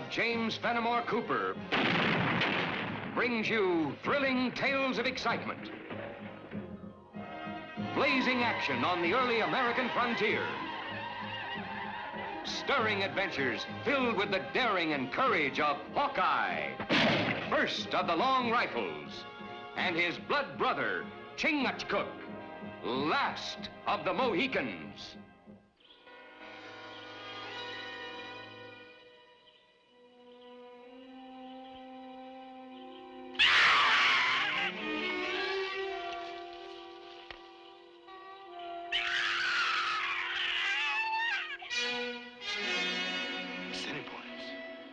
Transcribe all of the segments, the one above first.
James Fenimore Cooper brings you thrilling tales of excitement, blazing action on the early American frontier, stirring adventures filled with the daring and courage of Hawkeye, first of the Long Rifles, and his blood brother, Chingachgook, last of the Mohicans.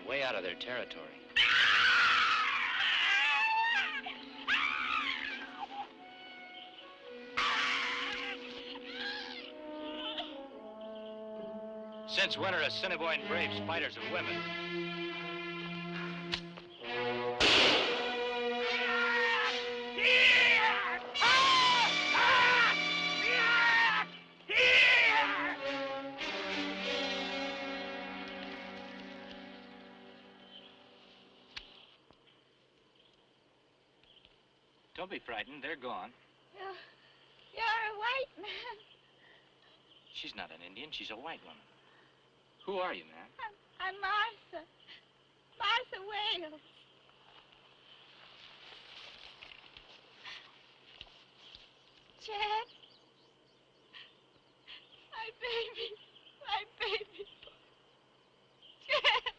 Way out of their territory. Since when are Assiniboine braves fighters of women? Don't be frightened. They're gone. You're a white man. She's not an Indian. She's a white woman. Who are you, ma'am? I'm Martha. Martha Wales. Chad. My baby. My baby. Chad.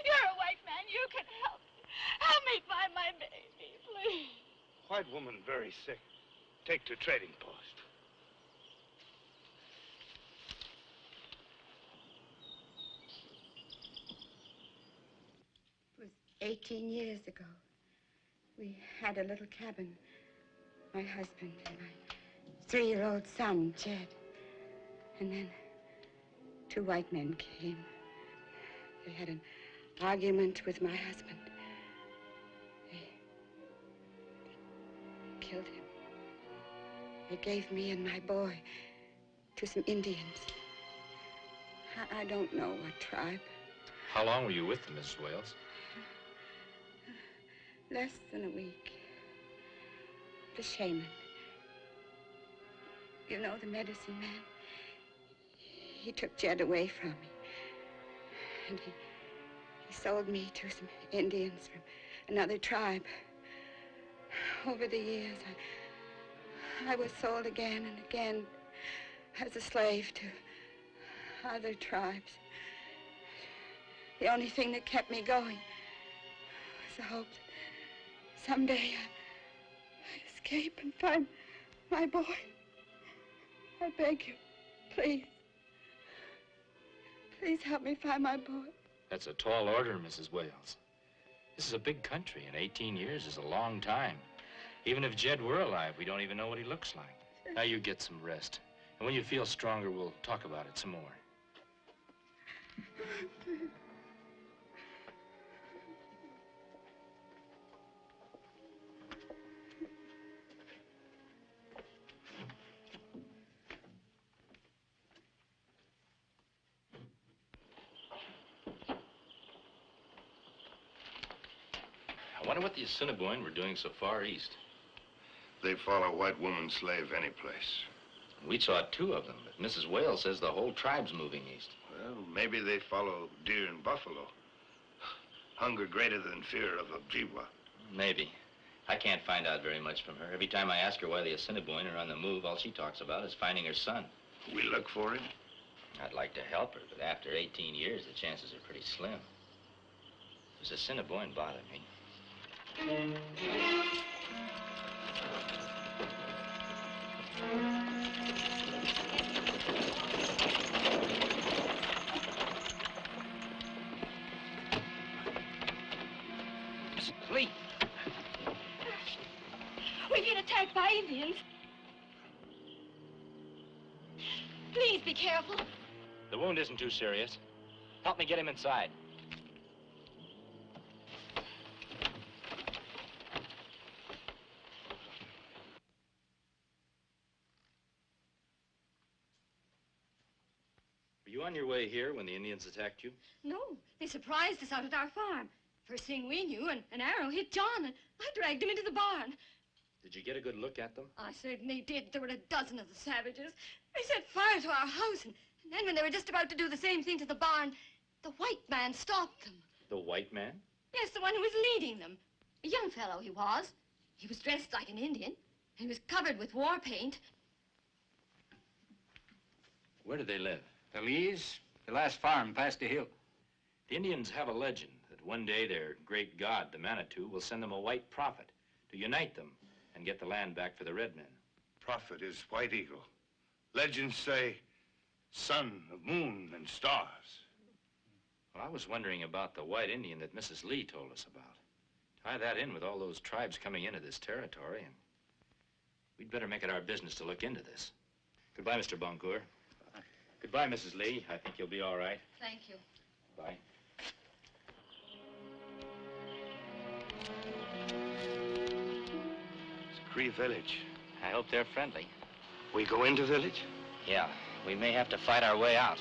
You're a white man. You can help me. Help me find my baby, please. White woman very sick. Take to trading post. It was 18 years ago. We had a little cabin. My husband and my 3-year-old son, Jed. And then 2 white men came. They had an argument with my husband. Killed him. They gave me and my boy to some Indians. I don't know what tribe. How long were you with them, Mrs. Wales? Less than a week. The shaman. You know, the medicine man. He took Jed away from me. And he sold me to some Indians from another tribe. Over the years, I was sold again and again as a slave to other tribes. The only thing that kept me going was the hope that someday I'd escape and find my boy. I beg you, please. Please help me find my boy. That's a tall order, Mrs. Wales. This is a big country, and 18 years is a long time. Even if Jed were alive, we don't even know what he looks like. Now you get some rest. And when you feel stronger, we'll talk about it some more. I wonder what the Assiniboine were doing so far east. They follow white woman slave any place. We saw 2 of them, but Mrs. Wales says the whole tribe's moving east. Well, maybe they follow deer and buffalo. Hunger greater than fear of Ojibwa. Maybe. I can't find out very much from her. Every time I ask her why the Assiniboine are on the move, all she talks about is finding her son. We look for him? I'd like to help her, but after 18 years, the chances are pretty slim. Does Assiniboine bother me? Plea. We've been attacked by Indians. Please be careful. The wound isn't too serious. Help me get him inside. Are You on your way here when the Indians attacked you? No, they surprised us out at our farm. First thing we knew, an arrow hit John, and I dragged him into the barn. Did you get a good look at them? I certainly did. There were a dozen of the savages. They set fire to our house, and then when they were just about to do the same thing to the barn, the white man stopped them. The white man? Yes, the one who was leading them. A young fellow he was. He was dressed like an Indian. He was covered with war paint. Where do they live? The Lees, the last farm past the hill. The Indians have a legend that one day their great god, the Manitou, will send them a white prophet to unite them and get the land back for the red men. Prophet is White Eagle. Legends say son of moon and stars. Well, I was wondering about the white Indian that Mrs. Lee told us about. Tie that in with all those tribes coming into this territory, and we'd better make it our business to look into this. Goodbye, Mr. Boncourt. Goodbye, Mrs. Lee. I think you'll be all right. Thank you. Bye. It's a Cree village. I hope they're friendly. We go into village? Yeah, we may have to fight our way out.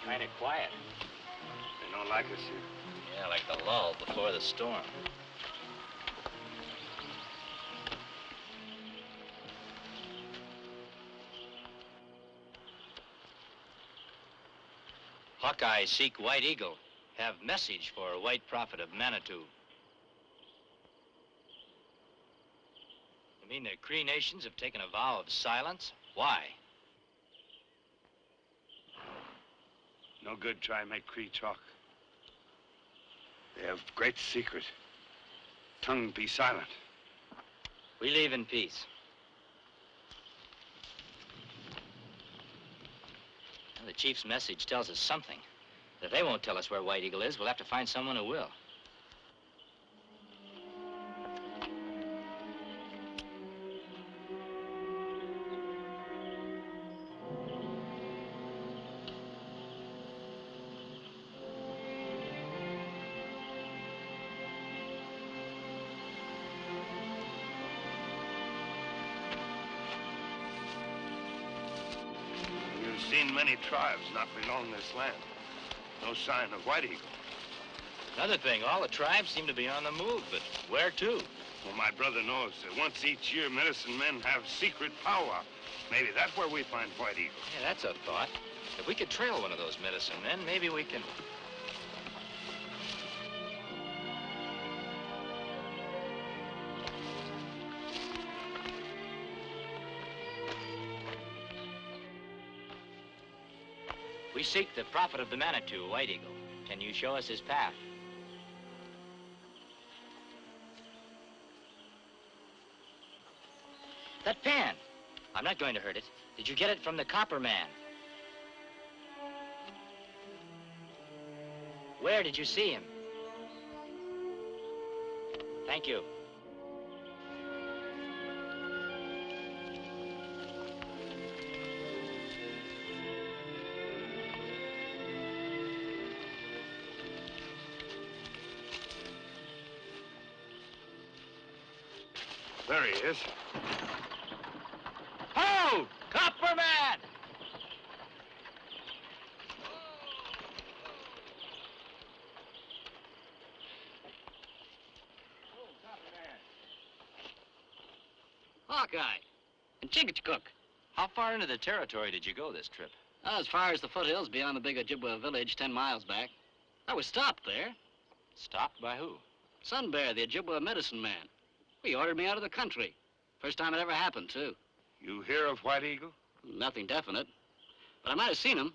Kind of quiet. They don't like us here. Yeah, like the lull before the storm. Hawkeye seek White Eagle. Have message for White Prophet of Manitou. You mean the Cree nations have taken a vow of silence? Why? No good try and make Cree talk. They have great secret. Tongue be silent. We leave in peace. Well, the chief's message tells us something. If they won't tell us where White Eagle is, we'll have to find someone who will. You've seen many tribes not belong to this land. No sign of White Eagle. Another thing, all the tribes seem to be on the move, but where to? Well, my brother knows that once each year medicine men have secret powwow. Maybe that's where we find White Eagle. Yeah, that's a thought. If we could trail one of those medicine men, maybe we can... We seek the prophet of the Manitou, White Eagle. Can you show us his path? That pan. I'm not going to hurt it. Did you get it from the copper man? Where did you see him? Thank you. There he is. Ho! Copper man! Hawkeye and Chingachgook. How far into the territory did you go this trip? As far as the foothills beyond the big Ojibwa village 10 miles back. I was stopped there. Stopped by who? Sun Bear, the Ojibwa medicine man. He ordered me out of the country. First time it ever happened, too. You hear of White Eagle? Nothing definite. But I might have seen him.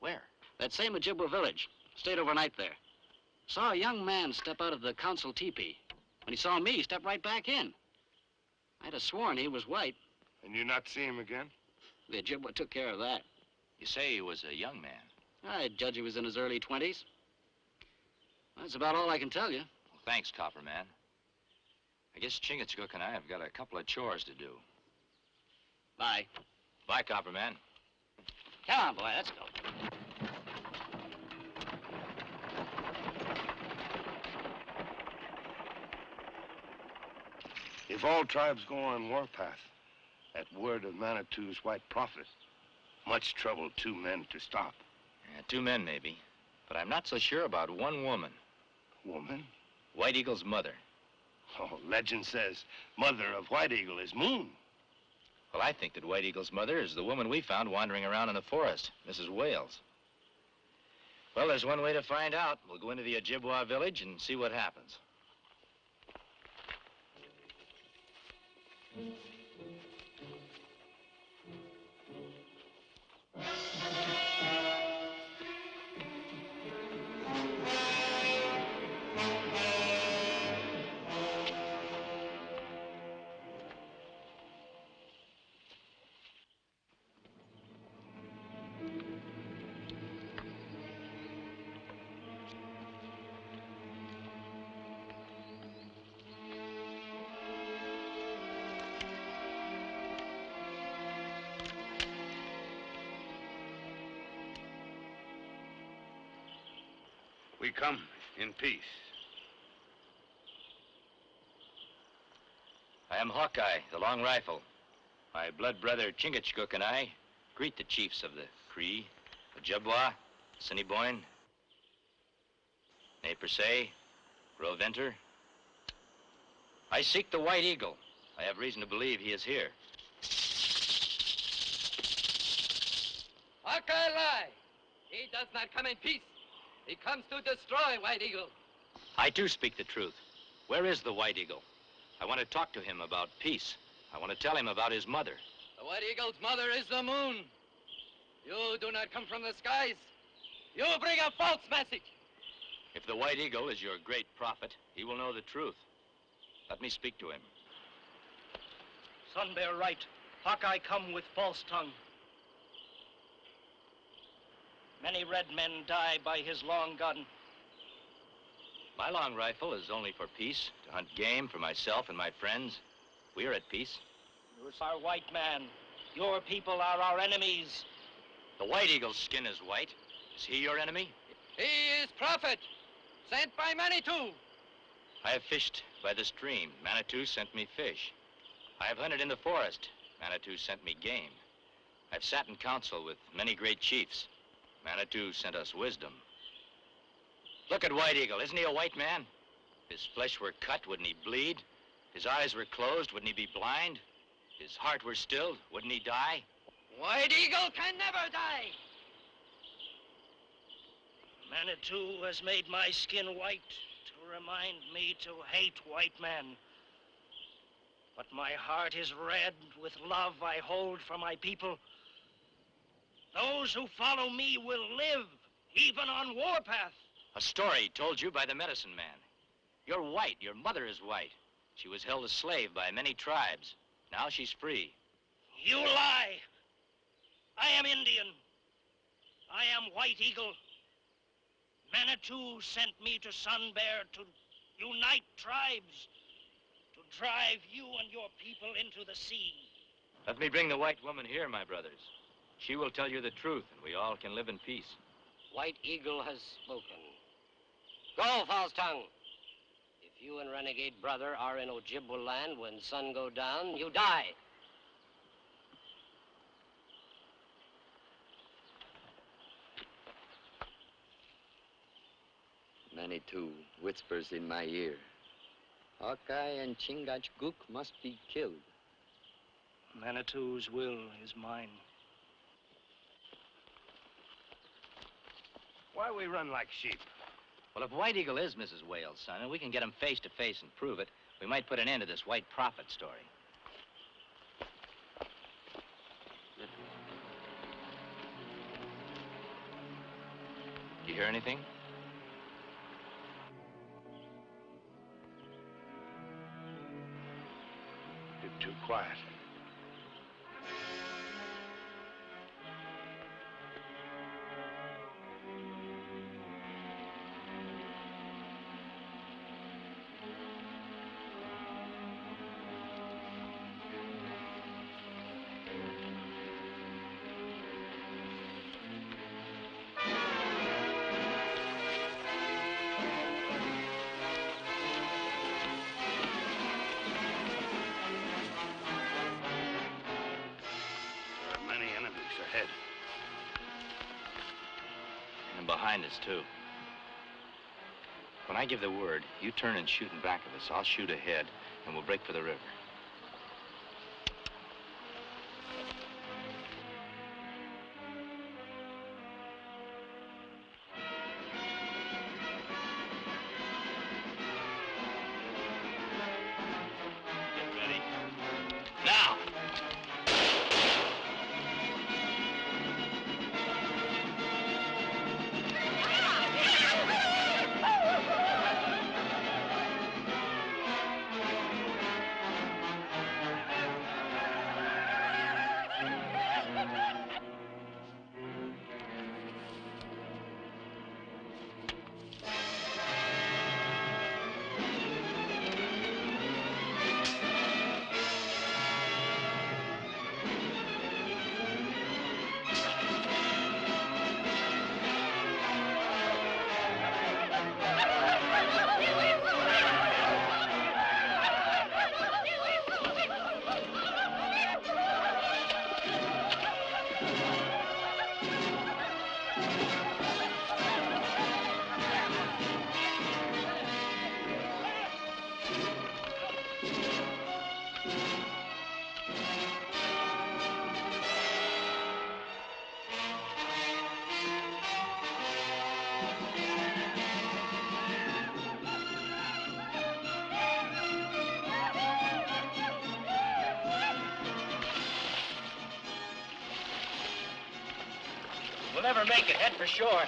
Where? That same Ojibwa village. Stayed overnight there. Saw a young man step out of the council teepee. When he saw me, he stepped right back in. I'd have sworn he was white. And you not see him again? The Ojibwa took care of that. You say he was a young man. I judge he was in his early 20s. That's about all I can tell you. Well, thanks, Copper man. I guess Chingachgook and I have got a couple of chores to do. Bye. Bye, Copper man. Come on, boy, let's go. If all tribes go on warpath, at word of Manitou's white prophet, much trouble 2 men to stop. Yeah, 2 men, maybe. But I'm not so sure about 1 woman. Woman? White Eagle's mother. Oh, legend says mother of White Eagle is Moon. Well, I think that White Eagle's mother is the woman we found wandering around in the forest, Mrs. Wales. Well, there's one way to find out. We'll go into the Ojibwa village and see what happens. We come in peace. I am Hawkeye, the Long Rifle. My blood brother Chingachgook and I greet the chiefs of the Cree, Ojibwa, Assiniboine, Ne Persay, Gros-Ventre. I seek the White Eagle. I have reason to believe he is here. Hawkeye lie. He does not come in peace. He comes to destroy White Eagle. I do speak the truth. Where is the White Eagle? I want to talk to him about peace. I want to tell him about his mother. The White Eagle's mother is the moon. You do not come from the skies. You bring a false message. If the White Eagle is your great prophet, he will know the truth. Let me speak to him. Sun bear right. Hawkeye come with false tongue. Many red men die by his long gun. My long rifle is only for peace, to hunt game for myself and my friends. We are at peace. You're our white man. Your people are our enemies. The White Eagle's skin is white. Is he your enemy? He is prophet, sent by Manitou. I have fished by the stream. Manitou sent me fish. I have hunted in the forest. Manitou sent me game. I've sat in council with many great chiefs. Manitou sent us wisdom. Look at White Eagle. Isn't he a white man? If his flesh were cut, wouldn't he bleed? If his eyes were closed, wouldn't he be blind? If his heart were stilled, wouldn't he die? White Eagle can never die. Manitou has made my skin white to remind me to hate white men. But my heart is red with love I hold for my people. Those who follow me will live, even on warpath. A story told you by the medicine man. You're white. Your mother is white. She was held a slave by many tribes. Now she's free. You lie. I am Indian. I am White Eagle. Manitou sent me to Sun Bear to unite tribes, to drive you and your people into the sea. Let me bring the white woman here, my brothers. She will tell you the truth, and we all can live in peace. White Eagle has spoken. Go, false tongue. If you and renegade brother are in Ojibwa land when sun go down, you die. Manitou whispers in my ear. Hawkeye and Chingachgook must be killed. Manitou's will is mine. Why we run like sheep? Well, if White Eagle is Mrs. Wales' son, and we can get him face to face and prove it, we might put an end to this white prophet story. Do you hear anything? You're too quiet. ahead. And behind us, too. When I give the word, you turn and shoot in back of us. I'll shoot ahead, and we'll break for the river. We'll never make it. Head for shore.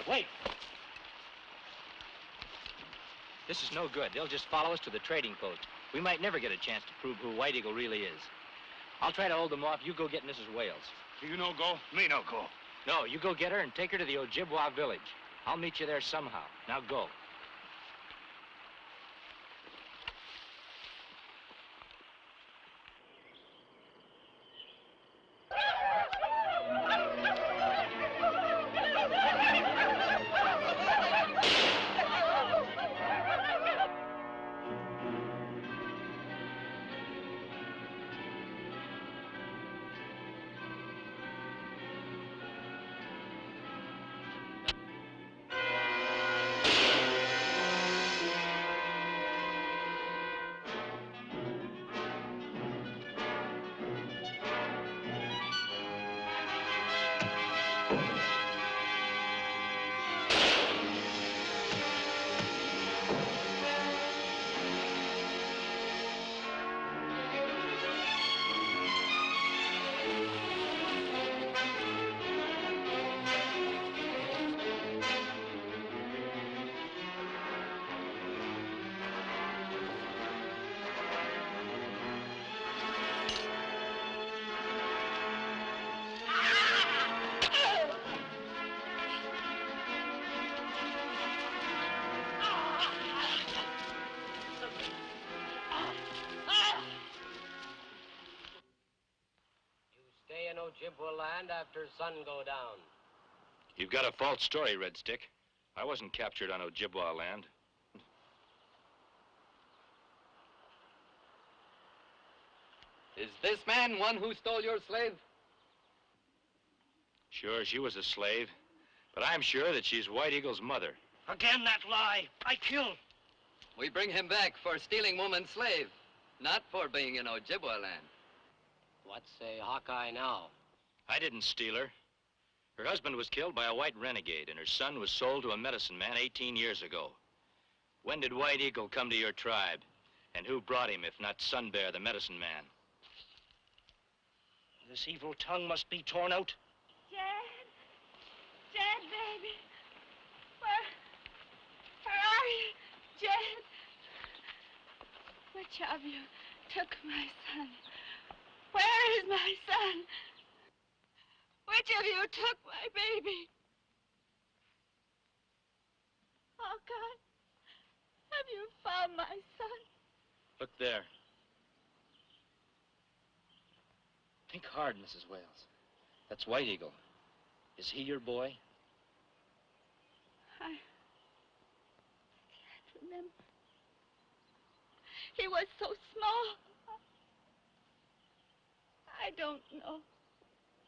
Wait! This is no good. They'll just follow us to the trading post. We might never get a chance to prove who White Eagle really is. I'll try to hold them off. You go get Mrs. Wales. You no go, me no go. No, you go get her and take her to the Ojibwa village. I'll meet you there somehow. Now go. Ojibwa land after sun go down. You've got a false story, Red Stick. I wasn't captured on Ojibwa land. Is this man one who stole your slave? Sure, she was a slave. But I'm sure that she's White Eagle's mother. Again that lie. I kill. We bring him back for stealing woman's slave, not for being in Ojibwa land. What say Hawkeye now? I didn't steal her. Her husband was killed by a white renegade, and her son was sold to a medicine man 18 years ago. When did White Eagle come to your tribe? And who brought him, if not Sun Bear, the medicine man? This evil tongue must be torn out. Jed! Jed, baby! Where are you? Jed! Which of you took my son? Where is my son? Which of you took my baby? Hawkeye, have you found my son? Look there. Think hard, Mrs. Wales. That's White Eagle. Is he your boy? I can't remember. He was so small. I don't know.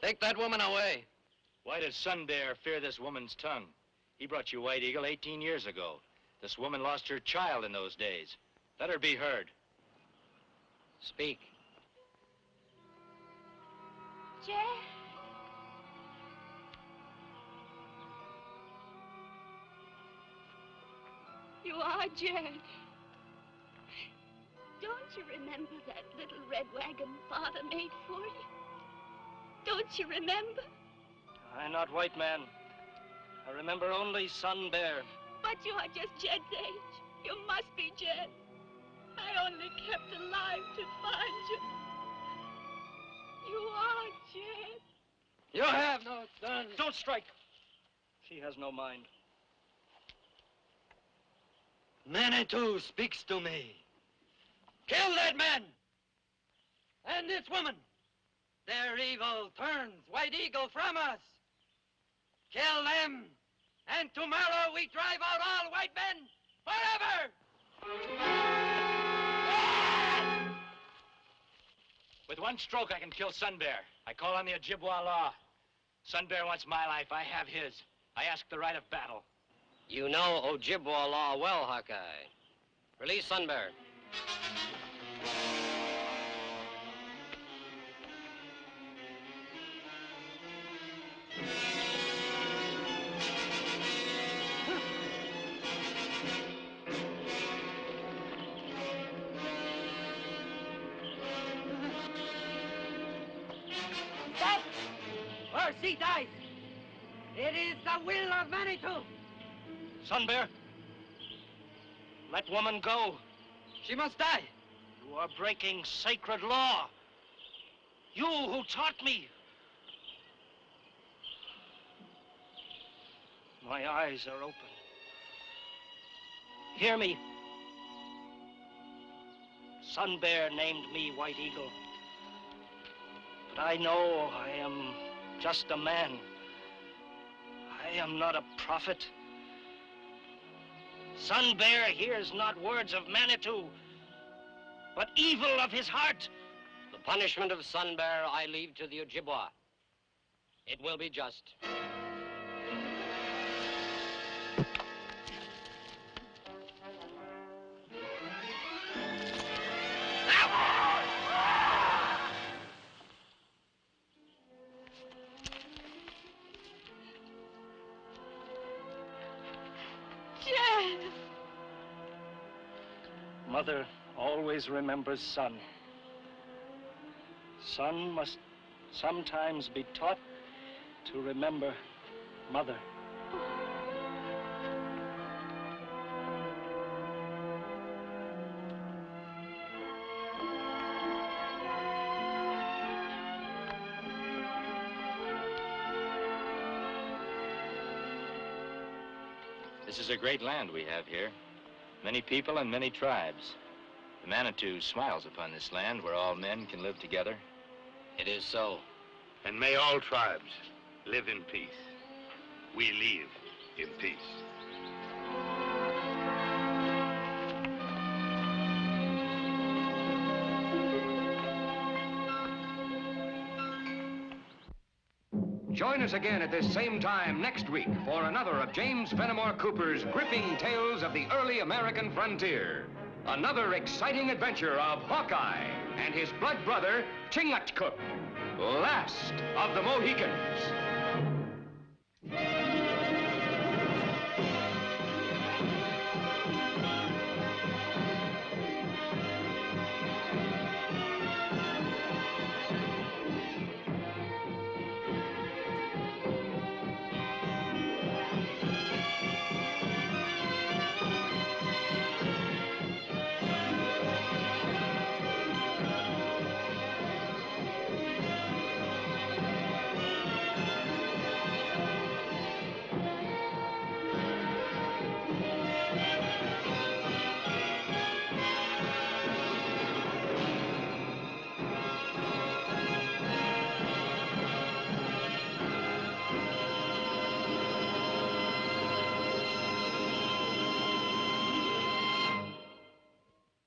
Take that woman away. Why does Sun Bear fear this woman's tongue? He brought you White Eagle 18 years ago. This woman lost her child in those days. Let her be heard. Speak. Jed. You are Jed. Don't you remember that little red wagon Father made for you? Don't you remember? I'm not white man. I remember only Sun Bear. But you are just Jed's age. You must be Jed. I only kept alive to find you. You are Jed. You have no son. Don't strike. She has no mind. Manitou speaks to me. Kill that man! And this woman! Their evil turns White Eagle from us! Kill them! And tomorrow we drive out all white men forever! With one stroke, I can kill Sun Bear. I call on the Ojibwa law. Sun Bear wants my life. I have his. I ask the right of battle. You know Ojibwa law well, Hawkeye. Release Sun Bear. First he dies. It is the will of Manitou. Sun Bear, let woman go. She must die. You are breaking sacred law. You who taught me. My eyes are open. Hear me. Sun Bear named me White Eagle. But I know I am just a man. I am not a prophet. Sun Bear hears not words of Manitou, but evil of his heart. The punishment of Sun Bear I leave to the Ojibwa. It will be just. Mother always remembers son. Son must sometimes be taught to remember mother. This is a great land we have here. Many people and many tribes. The Manitou smiles upon this land where all men can live together. It is so. And may all tribes live in peace. We live in peace. Join us again at this same time next week for another of James Fenimore Cooper's gripping tales of the early American frontier. Another exciting adventure of Hawkeye and his blood brother, Chingachgook, last of the Mohicans.